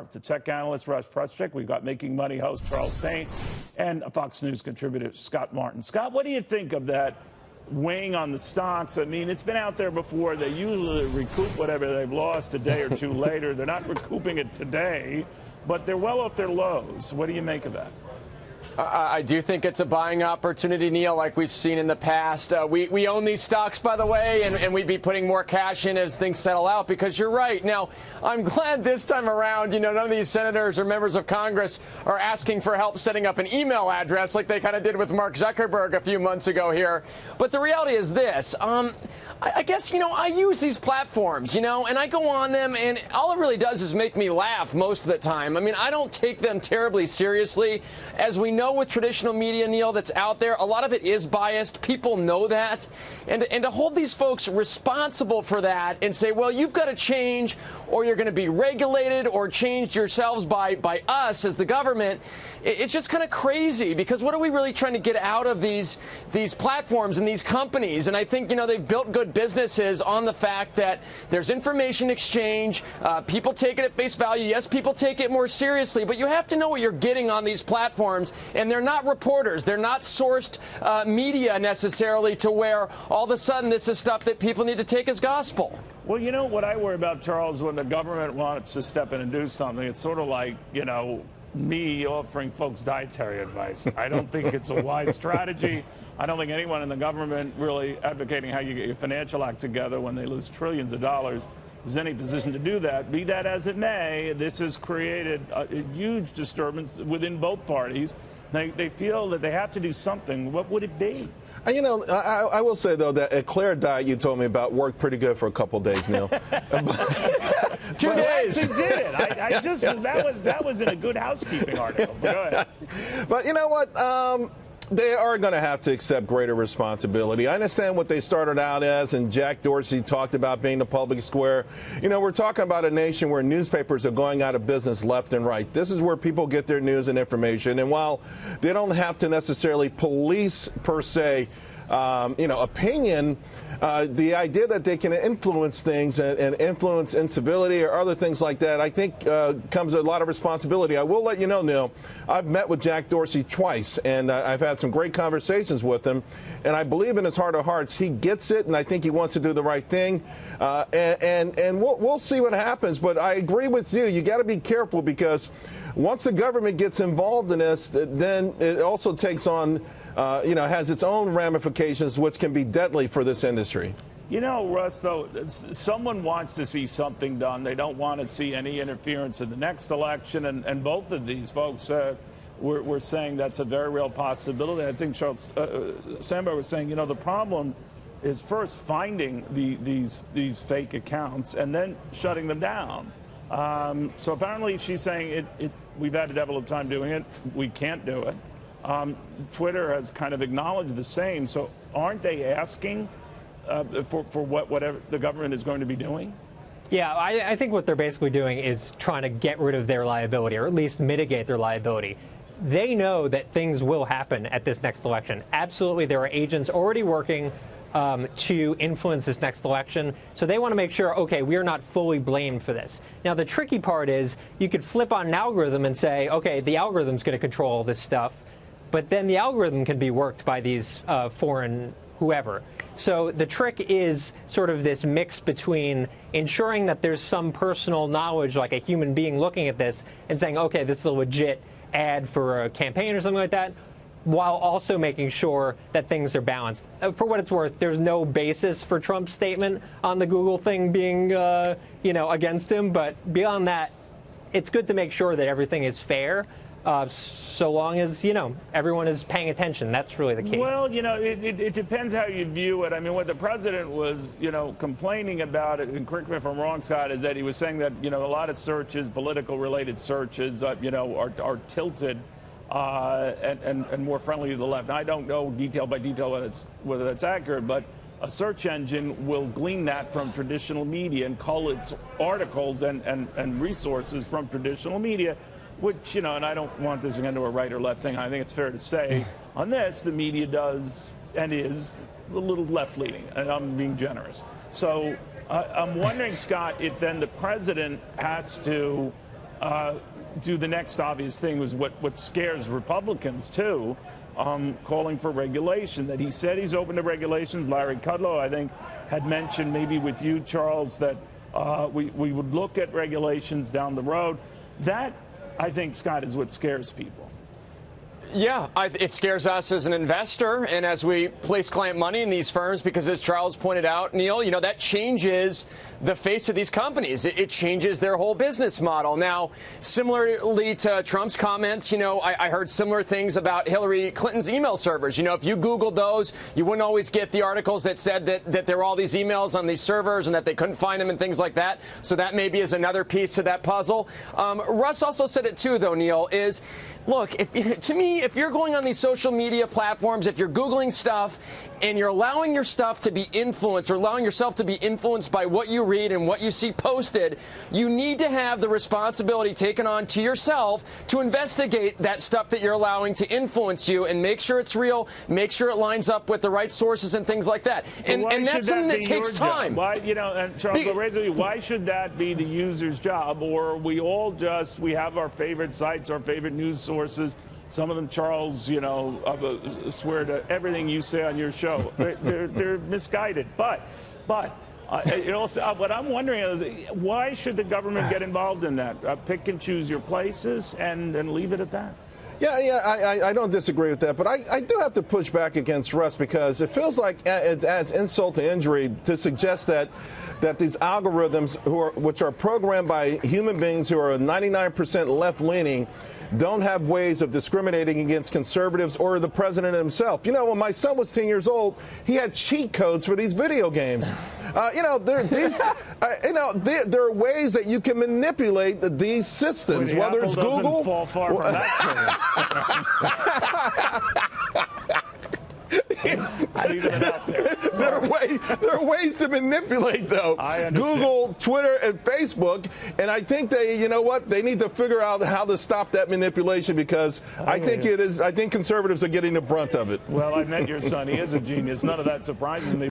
are the tech analyst Russ Frushtick. We've got Making Money host Charles Payne and Fox News contributor Scott Martin. Scott, what do you think of that weighing on the stocks? I mean, it's been out there before. They usually recoup whatever they've lost a day or two later. They're not recouping it today, but they're well off their lows. What do you make of that? I do think it's a buying opportunity, Neil, like we've seen in the past. We own these stocks, by the way, and we'd be putting more cash in as things settle out, because you're right. Now, I'm glad this time around, none of these senators or members of Congress are asking for help setting up an email address like they kind of did with Mark Zuckerberg a few months ago here. But the reality is this. I guess, I use these platforms, and I go on them, and all it really does is make me laugh most of the time. I mean, I don't take them terribly seriously. As we know with traditional media, Neil, that's out there, a lot of it is biased. People know that. And to hold these folks responsible for that and say, well, you've got to change, or you're going to be regulated or changed yourselves by us as the government, it's just kind of crazy, because what are we really trying to get out of these platforms and these companies? And I think, they've built good businesses on the fact that there's information exchange. People take it at face value. Yes, people take it more seriously, but you have to know what you're getting on these platforms. And they're not reporters. They're not sourced media necessarily, to where all of a sudden this is stuff that people need to take as gospel. Well, what I worry about, Charles, when the government wants to step in and do something, it's sort of like, me offering folks dietary advice. I don't think it's a wise strategy. I don't think anyone in the government really advocating how you get your financial act together when they lose trillions of dollars is in any position to do that. Be that as it may, this has created a huge disturbance within both parties. They feel that they have to do something. What would it be? I will say, though, that Eclair diet you told me about worked pretty good for a couple of days, Neil. 2 days. I did it. I just that was in a Good Housekeeping article. Go ahead. But you know what? They are going to have to accept greater responsibility. I understand what they started out as, and Jack Dorsey talked about being the public square. We're talking about a nation where newspapers are going out of business left and right. This is where people get their news and information. And while they don't have to necessarily police, per se, opinion, the idea that they can influence things and influence incivility or other things like that, I think comes a lot of responsibility. I will let you know, Neil, I've met with Jack Dorsey twice, and I've had some great conversations with him, and I believe in his heart of hearts he gets it, and I think he wants to do the right thing, and we'll see what happens. But I agree with you. You got to be careful, because once the government gets involved in this, then it also takes on has its own ramifications, which can be deadly for this industry. Russ, though, someone wants to see something done. They don't want to see any interference in the next election. And both of these folks were saying that's a very real possibility. I think Charles Sandberg was saying, the problem is first finding these fake accounts and then shutting them down. So apparently she's saying we've had a devil of time doing it. We can't do it. Twitter has kind of acknowledged the same. So aren't they asking for whatever the government is going to be doing? Yeah, I think what they're basically doing is trying to get rid of their liability, or at least mitigate their liability. They know that things will happen at this next election. Absolutely, there are agents already working to influence this next election. So they want to make sure, okay, we are not fully blamed for this. Now, the tricky part is you could flip on an algorithm and say, okay, the algorithm's going to control all this stuff. But then the algorithm can be worked by these foreign whoever. So the trick is sort of this mix between ensuring that there's some personal knowledge, like a human being looking at this and saying, okay, this is a legit ad for a campaign or something like that, while also making sure that things are balanced. For what it's worth, there's no basis for Trump's statement on the Google thing being, against him. But beyond that, it's good to make sure that everything is fair. So long as, everyone is paying attention. That's really the key. Well, it depends how you view it. I mean, what the president was, complaining about, and correct me if I'm wrong, Scott, is that he was saying that, a lot of searches, political-related searches, are tilted and more friendly to the left. Now, I don't know detail by detail whether that's accurate, but a search engine will glean that from traditional media and cull its articles and resources from traditional media, which, and I don't want this into a right or left thing. I think it's fair to say on this, the media does and is a little left-leaning, and I'm being generous. So I'm wondering, Scott, if then the president has to do the next obvious thing, was what scares Republicans too, calling for regulation. That he said he's open to regulations. Larry Kudlow, I think, had mentioned maybe with you, Charles, that we would look at regulations down the road. That, I think, Scott, is what scares people. Yeah, it scares us as an investor and as we place client money in these firms because, as Charles pointed out, Neil, you know, that changes the face of these companies. It changes their whole business model. Now, similarly to Trump's comments, you know, I heard similar things about Hillary Clinton's email servers. You know, if you Googled those, you wouldn't always get the articles that said that there were all these emails on these servers and that they couldn't find them and things like that. So that maybe is another piece to that puzzle. Russ also said it too, though, Neil, is, look, to me, if you're going on these social media platforms, if you're Googling stuff and you're allowing your stuff to be influenced or allowing yourself to be influenced by what you read and what you see posted, you need to have the responsibility taken on to yourself to investigate that stuff that you're allowing to influence you and make sure it's real, make sure it lines up with the right sources and things like that. And that's something that takes time. Why, you know, and Charles, why should that be the user's job? Or we have our favorite sites, our favorite news sources. Some of them, Charles, you know, swear to everything you say on your show. They're misguided. But you know, what I'm wondering is, why should the government get involved in that? Pick and choose your places and leave it at that. Yeah, I don't disagree with that, but I do have to push back against Russ because it feels like it adds insult to injury to suggest that these algorithms, which are programmed by human beings who are 99% left-leaning, don't have ways of discriminating against conservatives or the president himself. You know, when my son was 10 years old, he had cheat codes for these video games. You know, there are ways that you can manipulate these systems, whether it's Google. Doesn't fall far from that. There are ways to manipulate, though. Google, Twitter, and Facebook, and I think you know what? They need to figure out how to stop that manipulation because I think conservatives are getting the brunt of it. Well, I met your son. He is a genius. None of that surprises me.